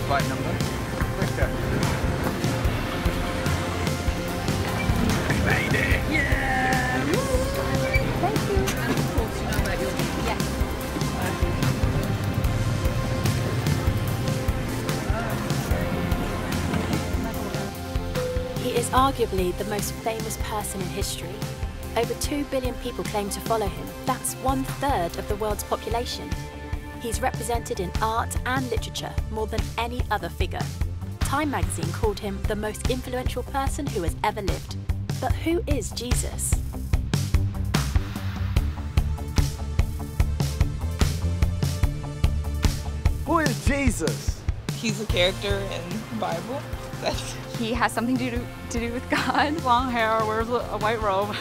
flight number. Okay. We made it! Yeah! Thank you. And of course, you know that you'll be. Yes. He is arguably the most famous person in history. Over 2 billion people claim to follow him. That's 1/3 of the world's population. He's represented in art and literature more than any other figure. Time magazine called him the most influential person who has ever lived. But who is Jesus? Who is Jesus? He's a character in the Bible. He has something to do with God. Long hair, wears a white robe.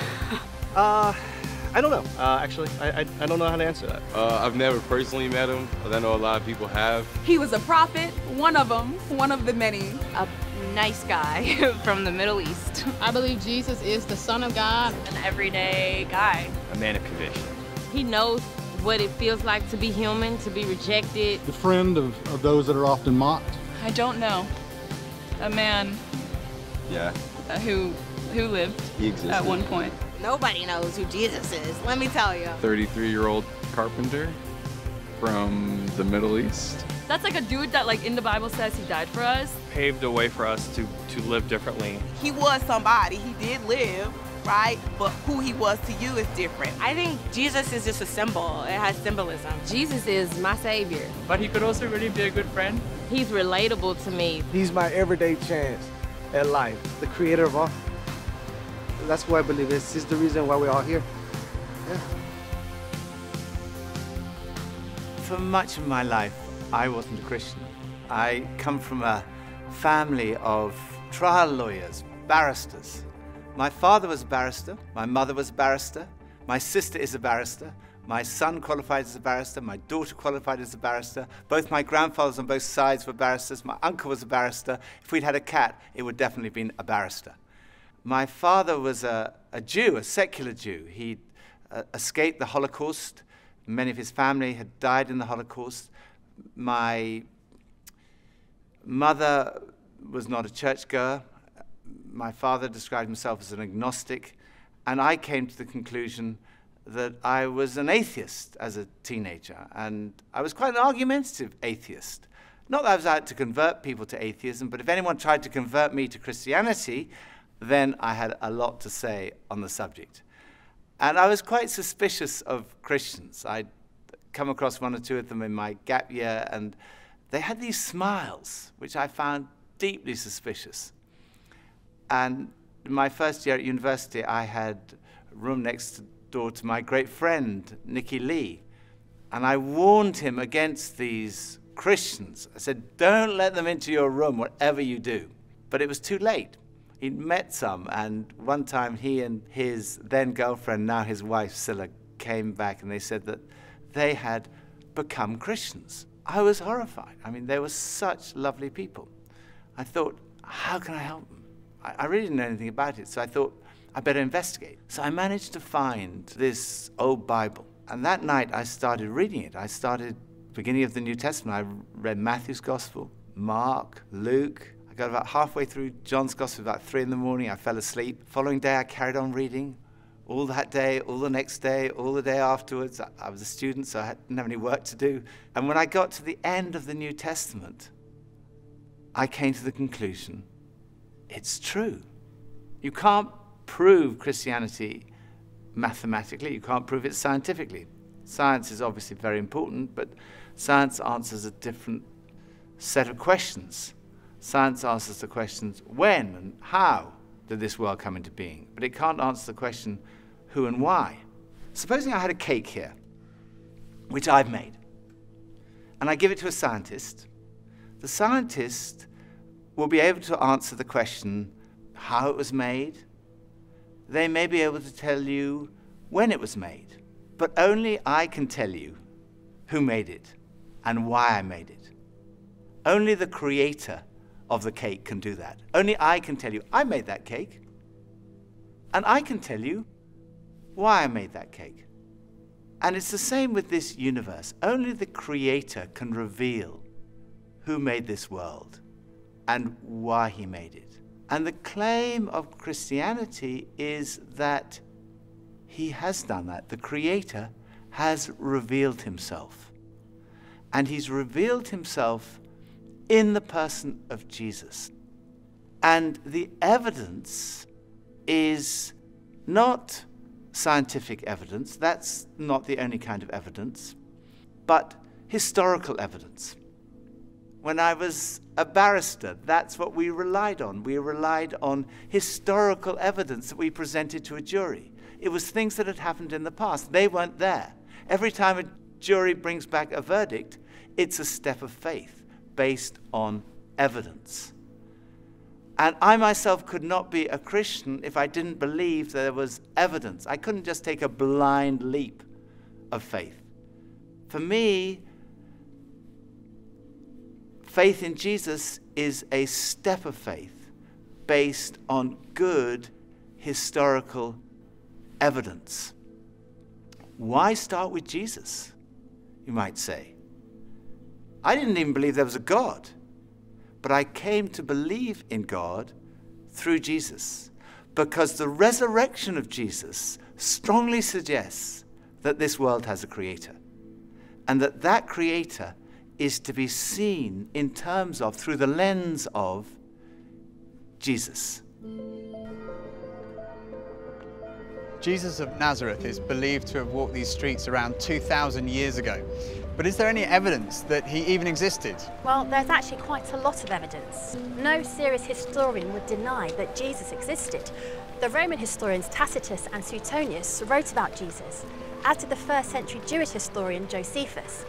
I don't know, actually. I don't know how to answer that. I've never personally met him, but I know a lot of people have. He was a prophet, one of them, one of the many. A nice guy from the Middle East. I believe Jesus is the Son of God. An everyday guy. A man of conviction. He knows what it feels like to be human, to be rejected. The friend of those that are often mocked. I don't know. A man Yeah. who lived He existed. at one point. Nobody knows who Jesus is, let me tell you. 33-year-old carpenter from the Middle East. That's like a dude that, like, in the Bible says he died for us. Paved a way for us to live differently. He was somebody, he did live, right? But who he was to you is different. I think Jesus is just a symbol. It has symbolism. Jesus is my savior. But he could also really be a good friend. He's relatable to me. He's my everyday chance at life, the creator of all. That's why I believe this is the reason why we're all here. Yeah. For much of my life, I wasn't a Christian. I come from a family of trial lawyers, barristers. My father was a barrister, my mother was a barrister, my sister is a barrister, my son qualified as a barrister, my daughter qualified as a barrister, both my grandfathers on both sides were barristers, my uncle was a barrister. If we'd had a cat, it would definitely have been a barrister. My father was a Jew, a secular Jew. He escaped the Holocaust. Many of his family had died in the Holocaust. My mother was not a churchgoer. My father described himself as an agnostic. And I came to the conclusion that I was an atheist as a teenager. And I was quite an argumentative atheist. Not that I was out to convert people to atheism, but if anyone tried to convert me to Christianity, then I had a lot to say on the subject. And I was quite suspicious of Christians. I'd come across one or two of them in my gap year, and they had these smiles, which I found deeply suspicious. And in my first year at university, I had a room next door to my great friend, Nicky Lee. And I warned him against these Christians. I said, don't let them into your room, whatever you do. But it was too late. He'd met some, and one time he and his then girlfriend, now his wife, Scylla, came back and they said that they had become Christians. I was horrified. I mean, they were such lovely people. I thought, how can I help them? I really didn't know anything about it, so I thought, I better investigate. So I managed to find this old Bible, and that night I started reading it. I started beginning of the New Testament. I read Matthew's Gospel, Mark, Luke. I got about halfway through John's Gospel, about 3 in the morning. I fell asleep. Following day, I carried on reading. All that day, all the next day, all the day afterwards. I was a student, so I didn't have any work to do. And when I got to the end of the New Testament, I came to the conclusion, it's true. You can't prove Christianity mathematically. You can't prove it scientifically. Science is obviously very important, but science answers a different set of questions. Science answers the questions, when and how did this world come into being? But it can't answer the question, who and why. Supposing I had a cake here, which I've made, and I give it to a scientist, the scientist will be able to answer the question, how it was made. They may be able to tell you when it was made, but only I can tell you who made it and why I made it. Only the creator of the cake can do that. Only I can tell you, I made that cake. And I can tell you why I made that cake. And it's the same with this universe. Only the creator can reveal who made this world and why he made it. And the claim of Christianity is that he has done that. The Creator has revealed himself. And he's revealed himself in the person of Jesus. And the evidence is not scientific evidence, that's not the only kind of evidence, but historical evidence. When I was a barrister, that's what we relied on. We relied on historical evidence that we presented to a jury. It was things that had happened in the past. They weren't there. Every time a jury brings back a verdict, it's a step of faith based on evidence. And I myself could not be a Christian if I didn't believe there was evidence. I couldn't just take a blind leap of faith. For me, faith in Jesus is a step of faith based on good historical evidence. Why start with Jesus, you might say? I didn't even believe there was a God, but I came to believe in God through Jesus because the resurrection of Jesus strongly suggests that this world has a creator and that that creator is to be seen in terms of, through the lens of, Jesus. Jesus of Nazareth is believed to have walked these streets around 2,000 years ago. But is there any evidence that he even existed? Well, there's actually quite a lot of evidence. No serious historian would deny that Jesus existed. The Roman historians Tacitus and Suetonius wrote about Jesus, as did the first century Jewish historian Josephus.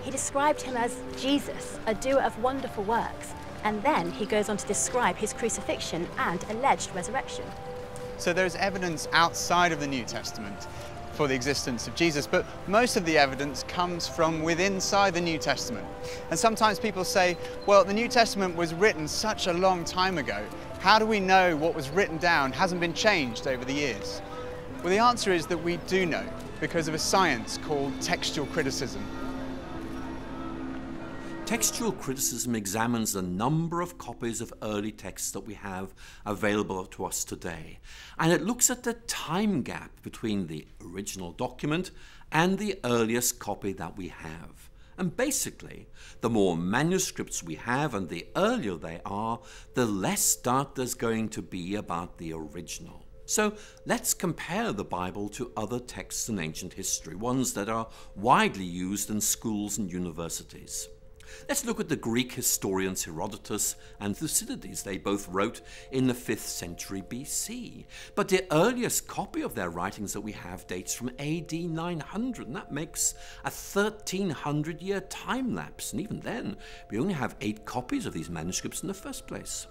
He described him as Jesus, a doer of wonderful works, and then he goes on to describe his crucifixion and alleged resurrection. So there's evidence outside of the New Testament for the existence of Jesus, but most of the evidence comes from within inside the New Testament. And sometimes people say, well, the New Testament was written such a long time ago. How do we know what was written down hasn't been changed over the years? Well, the answer is that we do know because of a science called textual criticism. Textual criticism examines the number of copies of early texts that we have available to us today, and it looks at the time gap between the original document and the earliest copy that we have. And basically, the more manuscripts we have and the earlier they are, the less doubt there's going to be about the original. So let's compare the Bible to other texts in ancient history, ones that are widely used in schools and universities. Let's look at the Greek historians Herodotus and Thucydides. They both wrote in the 5th century BC. But the earliest copy of their writings that we have dates from AD 900, and that makes a 1300-year time lapse. And even then, we only have 8 copies of these manuscripts in the first place.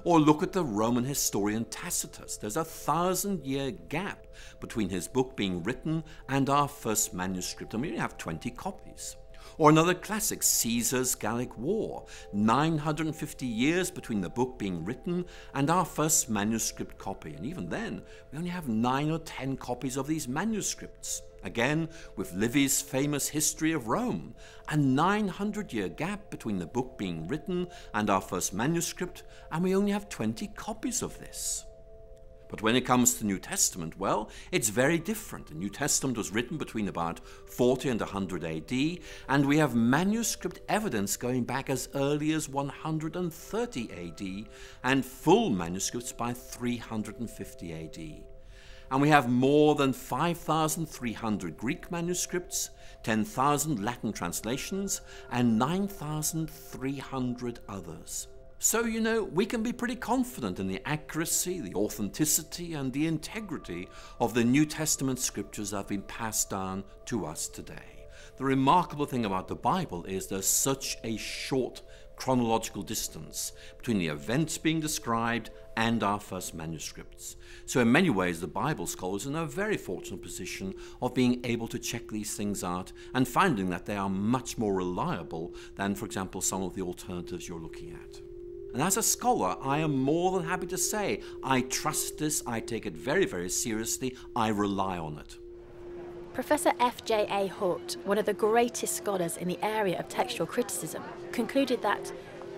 Or look at the Roman historian Tacitus. There's a 1000-year gap between his book being written and our first manuscript, and we only have 20 copies. Or another classic, Caesar's Gallic War, 950 years between the book being written and our first manuscript copy. And even then, we only have 9 or 10 copies of these manuscripts. Again, with Livy's famous History of Rome, a 900-year gap between the book being written and our first manuscript, and we only have 20 copies of this. But when it comes to the New Testament, well, it's very different. The New Testament was written between about 40 and 100 AD, and we have manuscript evidence going back as early as 130 AD, and full manuscripts by 350 AD. And we have more than 5,300 Greek manuscripts, 10,000 Latin translations, and 9,300 others. So, you know, we can be pretty confident in the accuracy, the authenticity, and the integrity of the New Testament scriptures that have been passed down to us today. The remarkable thing about the Bible is there's such a short chronological distance between the events being described and our first manuscripts. So in many ways, the Bible scholars are in a very fortunate position of being able to check these things out and finding that they are much more reliable than, for example, some of the alternatives you're looking at. And as a scholar, I am more than happy to say, I trust this, I take it very, very seriously, I rely on it. Professor F.J.A. Hort, one of the greatest scholars in the area of textual criticism, concluded that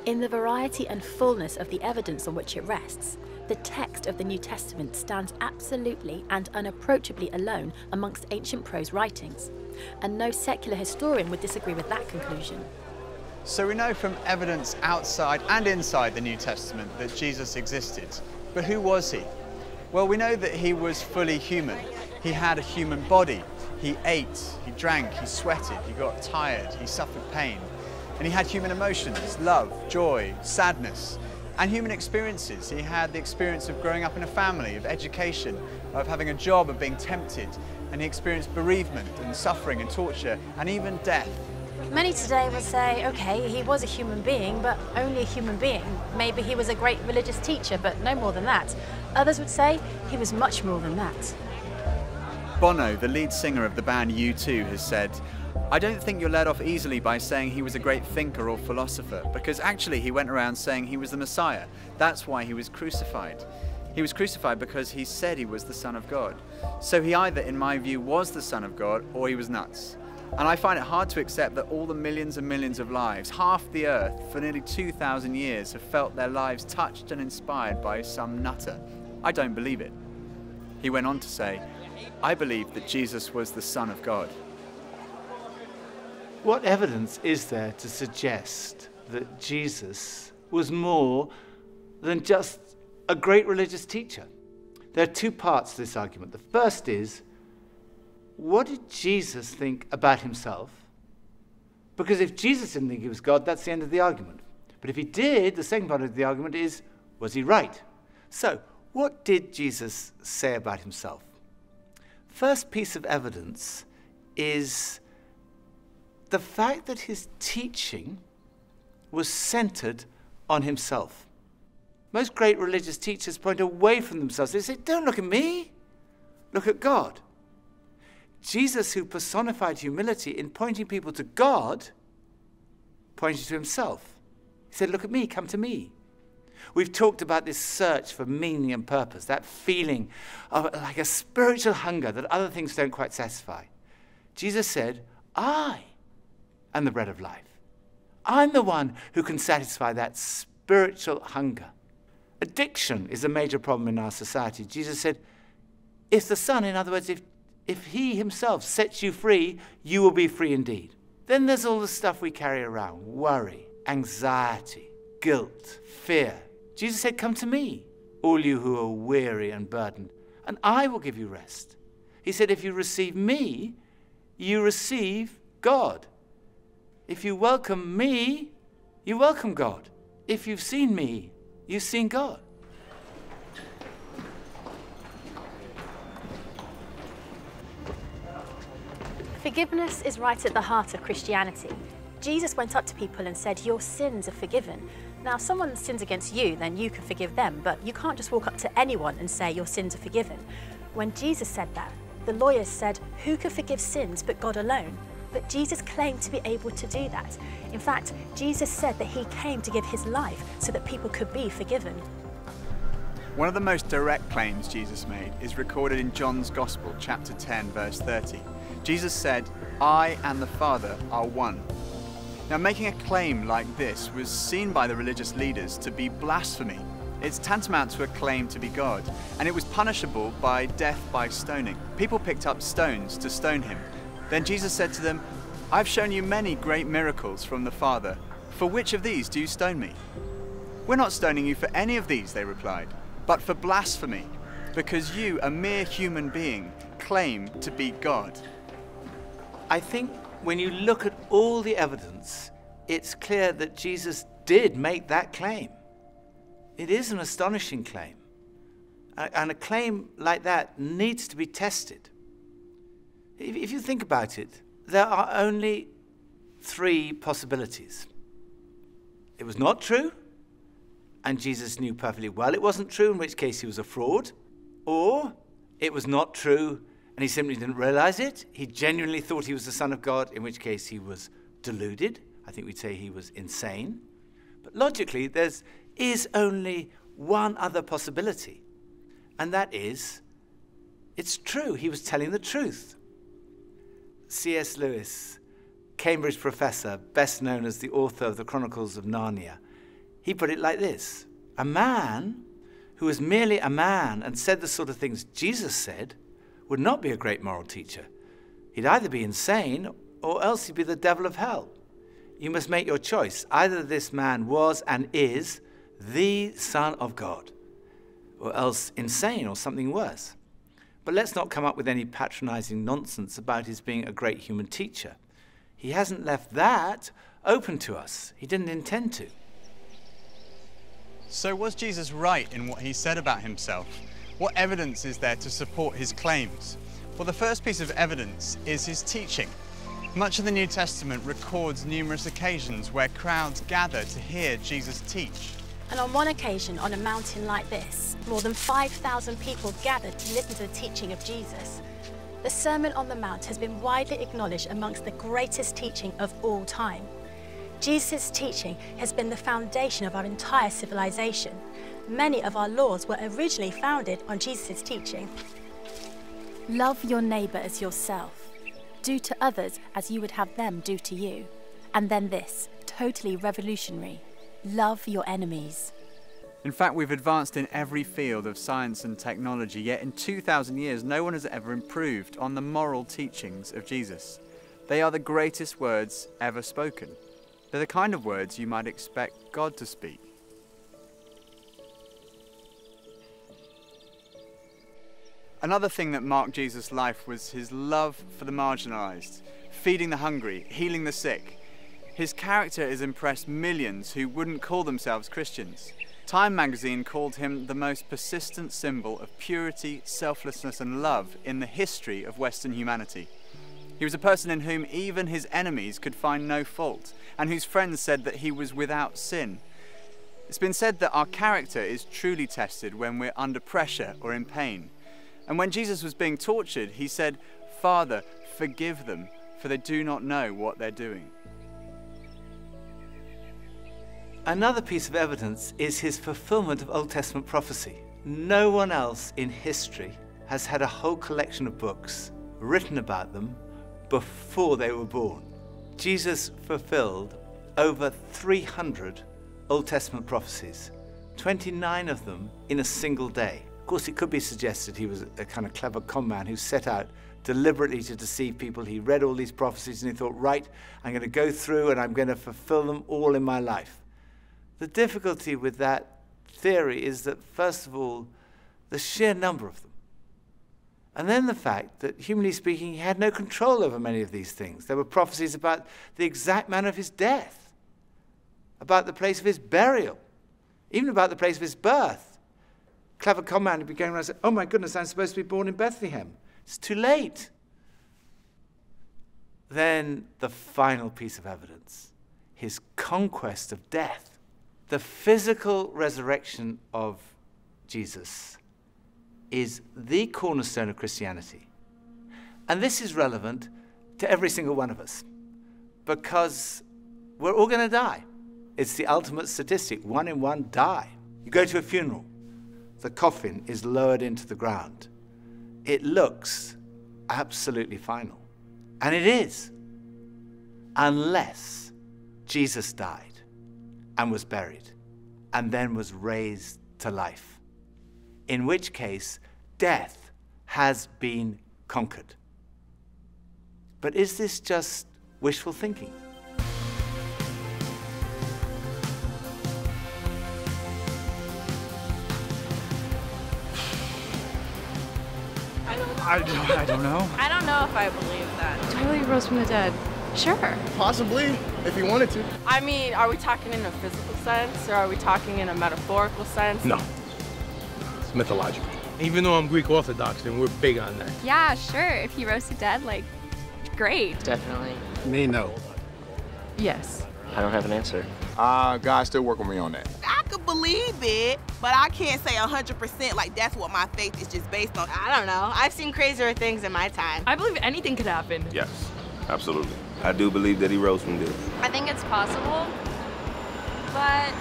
In the variety and fullness of the evidence on which it rests, the text of the New Testament stands absolutely and unapproachably alone amongst ancient prose writings, and no secular historian would disagree with that conclusion. So we know from evidence outside and inside the New Testament that Jesus existed. But who was he? Well, we know that he was fully human. He had a human body. He ate, he drank, he sweated, he got tired, he suffered pain. And he had human emotions, love, joy, sadness, and human experiences. He had the experience of growing up in a family, of education, of having a job, of being tempted. And he experienced bereavement and suffering and torture and even death. Many today would say, okay, he was a human being, but only a human being. Maybe he was a great religious teacher, but no more than that. Others would say he was much more than that. Bono, the lead singer of the band U2, has said, "I don't think you're let off easily by saying he was a great thinker or philosopher, because actually he went around saying he was the Messiah. That's why he was crucified. He was crucified because he said he was the Son of God. So he either, in my view, was the Son of God or he was nuts. And I find it hard to accept that all the millions and millions of lives, half the earth, for nearly 2,000 years, have felt their lives touched and inspired by some nutter. I don't believe it." He went on to say, "I believe that Jesus was the Son of God." What evidence is there to suggest that Jesus was more than just a great religious teacher? There are two parts to this argument. The first is, what did Jesus think about himself? Because if Jesus didn't think he was God, that's the end of the argument. But if he did, the second part of the argument is, was he right? So, what did Jesus say about himself? First piece of evidence is the fact that his teaching was centered on himself. Most great religious teachers point away from themselves. They say, don't look at me, look at God. Jesus, who personified humility in pointing people to God, pointed to himself. He said, look at me, come to me. We've talked about this search for meaning and purpose, that feeling of like a spiritual hunger that other things don't quite satisfy. Jesus said, I am the bread of life. I'm the one who can satisfy that spiritual hunger. Addiction is a major problem in our society. Jesus said, if the Son, in other words, if he himself sets you free, you will be free indeed. Then there's all the stuff we carry around, worry, anxiety, guilt, fear. Jesus said, come to me, all you who are weary and burdened, and I will give you rest. He said, if you receive me, you receive God. If you welcome me, you welcome God. If you've seen me, you've seen God. Forgiveness is right at the heart of Christianity. Jesus went up to people and said, your sins are forgiven. Now, if someone sins against you, then you can forgive them, but you can't just walk up to anyone and say your sins are forgiven. When Jesus said that, the lawyers said, who can forgive sins but God alone? But Jesus claimed to be able to do that. In fact, Jesus said that he came to give his life so that people could be forgiven. One of the most direct claims Jesus made is recorded in John's Gospel, chapter 10, verse 30. Jesus said, I and the Father are one. Now, making a claim like this was seen by the religious leaders to be blasphemy. It's tantamount to a claim to be God, and it was punishable by death by stoning. People picked up stones to stone him. Then Jesus said to them, I've shown you many great miracles from the Father. For which of these do you stone me? We're not stoning you for any of these, they replied, but for blasphemy, because you, a mere human being, claim to be God. I think when you look at all the evidence, it's clear that Jesus did make that claim. It is an astonishing claim. And a claim like that needs to be tested. If you think about it, there are only three possibilities. It was not true, and Jesus knew perfectly well it wasn't true, in which case he was a fraud. Or it was not true, and he simply didn't realize it. He genuinely thought he was the Son of God, in which case he was deluded. I think we'd say he was insane. But logically, there is only one other possibility, and that is, it's true, he was telling the truth. C.S. Lewis, Cambridge professor, best known as the author of the Chronicles of Narnia, He put it like this: a man who was merely a man and said the sort of things Jesus said would not be a great moral teacher. He'd either be insane or else he'd be the devil of hell. You must make your choice. Either this man was and is the Son of God, or else insane or something worse. But let's not come up with any patronizing nonsense about his being a great human teacher. He hasn't left that open to us. He didn't intend to. So was Jesus right in what he said about himself? What evidence is there to support his claims? Well, the first piece of evidence is his teaching. Much of the New Testament records numerous occasions where crowds gather to hear Jesus teach. And on one occasion, on a mountain like this, more than 5,000 people gathered to listen to the teaching of Jesus. The Sermon on the Mount has been widely acknowledged amongst the greatest teaching of all time. Jesus' teaching has been the foundation of our entire civilization. Many of our laws were originally founded on Jesus' teaching. Love your neighbour as yourself. Do to others as you would have them do to you. And then this, totally revolutionary: love your enemies. In fact, we've advanced in every field of science and technology, yet in 2,000 years, no one has ever improved on the moral teachings of Jesus. They are the greatest words ever spoken. They're the kind of words you might expect God to speak. Another thing that marked Jesus' life was his love for the marginalized, feeding the hungry, healing the sick. His character has impressed millions who wouldn't call themselves Christians. Time magazine called him the most persistent symbol of purity, selflessness, and love in the history of Western humanity. He was a person in whom even his enemies could find no fault, and whose friends said that he was without sin. It's been said that our character is truly tested when we're under pressure or in pain. And when Jesus was being tortured, he said, "Father, forgive them, for they do not know what they're doing." Another piece of evidence is his fulfillment of Old Testament prophecy. No one else in history has had a whole collection of books written about them before they were born. Jesus fulfilled over 300 Old Testament prophecies, 29 of them in a single day. Of course, it could be suggested he was a kind of clever con man who set out deliberately to deceive people. He read all these prophecies and he thought, right, I'm going to go through and I'm going to fulfill them all in my life. The difficulty with that theory is that, first of all, the sheer number of them. And then the fact that, humanly speaking, he had no control over many of these things. There were prophecies about the exact manner of his death, about the place of his burial, even about the place of his birth. Clever con man would be going around and say, oh my goodness, I'm supposed to be born in Bethlehem. It's too late. Then the final piece of evidence, his conquest of death. The physical resurrection of Jesus is the cornerstone of Christianity. And this is relevant to every single one of us, because we're all going to die. It's the ultimate statistic. 1 in 1 die. You go to a funeral. The coffin is lowered into the ground. It looks absolutely final. And it is. Unless Jesus died and was buried and then was raised to life. In which case, death has been conquered. But is this just wishful thinking? I don't know. I don't know if I believe that. Totally rose from the dead. Sure. Possibly, if he wanted to. I mean, are we talking in a physical sense or are we talking in a metaphorical sense? No. It's mythological. Even though I'm Greek Orthodox, then we're big on that. Yeah, sure. If he rose to dead, like, great. Definitely. Me, no. Yes. I don't have an answer. God's still working with me on that. I could believe it, but I can't say 100% like that's what my faith is just based on. I don't know. I've seen crazier things in my time. I believe anything could happen. Yes, absolutely. I do believe that he rose from death. I think it's possible, but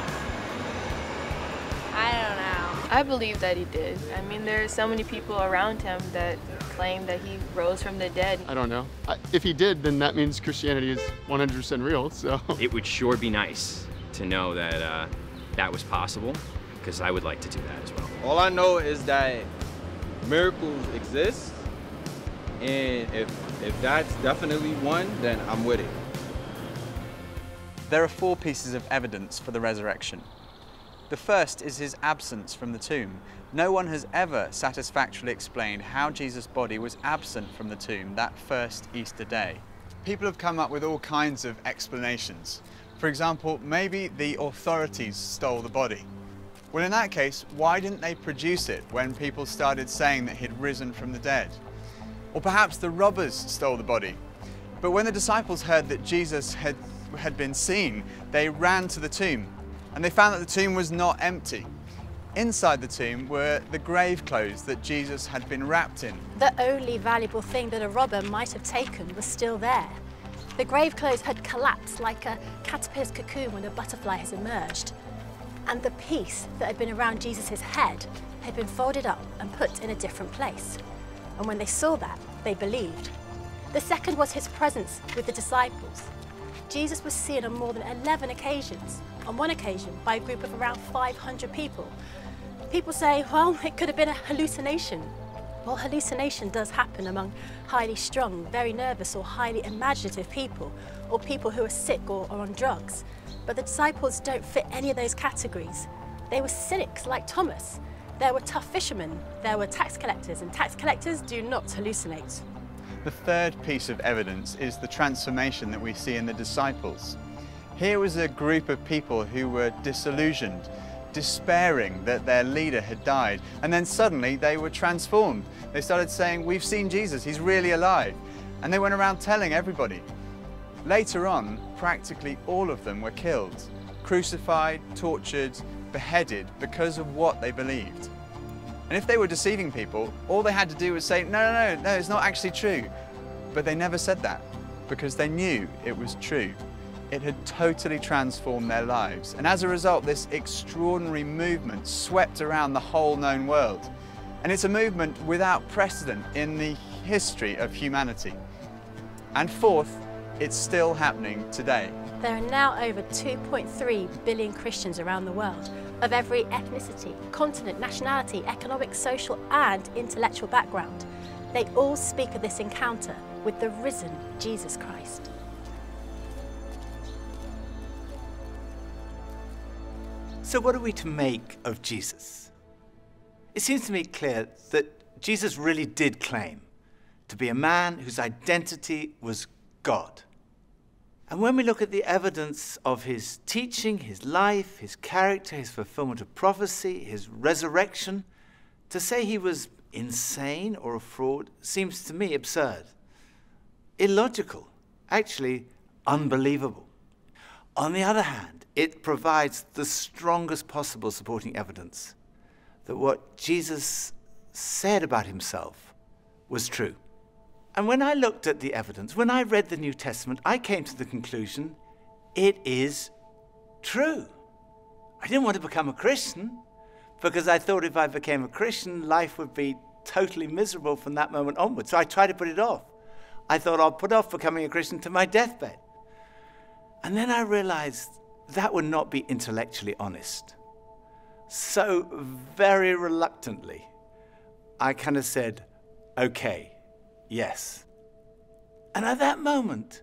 I don't know. I believe that he did. I mean, there's so many people around him that claim that he rose from the dead. I don't know. If he did, then that means Christianity is 100% real, so. It would sure be nice to know that that was possible, because I would like to do that as well. All I know is that miracles exist, and if that's definitely one, then I'm with it. There are 4 pieces of evidence for the resurrection. The first is his absence from the tomb. No one has ever satisfactorily explained how Jesus' body was absent from the tomb that first Easter day. People have come up with all kinds of explanations. For example, maybe the authorities stole the body. Well, in that case, why didn't they produce it when people started saying that he'd risen from the dead? Or perhaps the robbers stole the body. But when the disciples heard that Jesus had been seen, they ran to the tomb, and they found that the tomb was not empty. Inside the tomb were the grave clothes that Jesus had been wrapped in. The only valuable thing that a robber might have taken was still there. The grave clothes had collapsed like a caterpillar's cocoon when a butterfly has emerged. And the piece that had been around Jesus' head had been folded up and put in a different place. And when they saw that, they believed. The second was his presence with the disciples. Jesus was seen on more than 11 occasions, on one occasion by a group of around 500 people. People say, well, it could have been a hallucination. Well, hallucination does happen among highly strung, very nervous or highly imaginative people, or people who are sick or on drugs. But the disciples don't fit any of those categories. They were cynics like Thomas. There were tough fishermen, there were tax collectors, and tax collectors do not hallucinate. The third piece of evidence is the transformation that we see in the disciples. Here was a group of people who were disillusioned, despairing that their leader had died, and then suddenly they were transformed. They started saying, we've seen Jesus, he's really alive. And they went around telling everybody. Later on, practically all of them were killed, crucified, tortured, beheaded because of what they believed. And if they were deceiving people, all they had to do was say, no, it's not actually true. But they never said that because they knew it was true. It had totally transformed their lives. And as a result, this extraordinary movement swept around the whole known world. And it's a movement without precedent in the history of humanity. And fourth, it's still happening today. There are now over 2.3 billion Christians around the world, of every ethnicity, continent, nationality, economic, social and intellectual background. They all speak of this encounter with the risen Jesus Christ. So what are we to make of Jesus? It seems to me clear that Jesus really did claim to be a man whose identity was God. And when we look at the evidence of his teaching, his life, his character, his fulfillment of prophecy, his resurrection, to say he was insane or a fraud seems to me absurd, illogical, actually unbelievable. On the other hand, it provides the strongest possible supporting evidence that what Jesus said about himself was true. And when I looked at the evidence, when I read the New Testament, I came to the conclusion it is true. I didn't want to become a Christian because I thought if I became a Christian, life would be totally miserable from that moment onwards. So I tried to put it off. I thought I'll put off becoming a Christian to my deathbed. And then I realized that would not be intellectually honest. So very reluctantly, I kind of said, okay. Yes. And at that moment,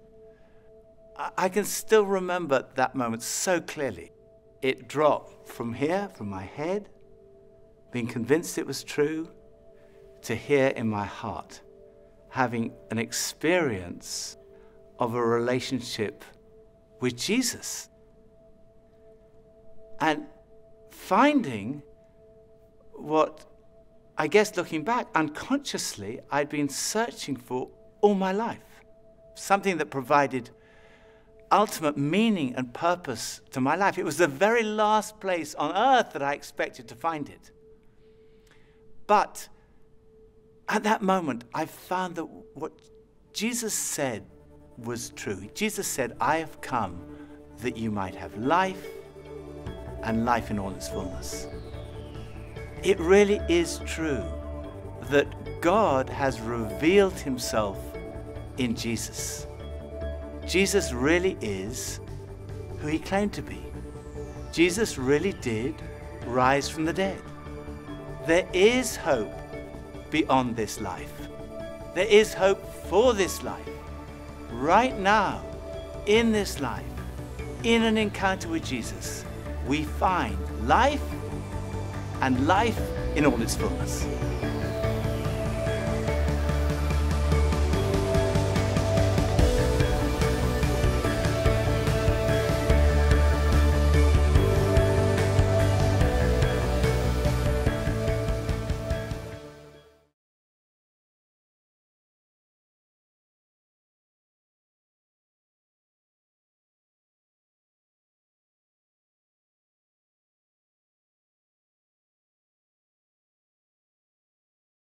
I can still remember that moment so clearly. It dropped from here, from my head, being convinced it was true, to here in my heart, having an experience of a relationship with Jesus. And finding what, I guess looking back, unconsciously, I'd been searching for all my life. Something that provided ultimate meaning and purpose to my life. It was the very last place on earth that I expected to find it. But at that moment, I found that what Jesus said was true. Jesus said, I have come that you might have life and life in all its fullness. It really is true that God has revealed himself in Jesus. Jesus really is who he claimed to be. Jesus really did rise from the dead. There is hope beyond this life. There is hope for this life. Right now, in this life, in an encounter with Jesus, we find life and life in all its fullness.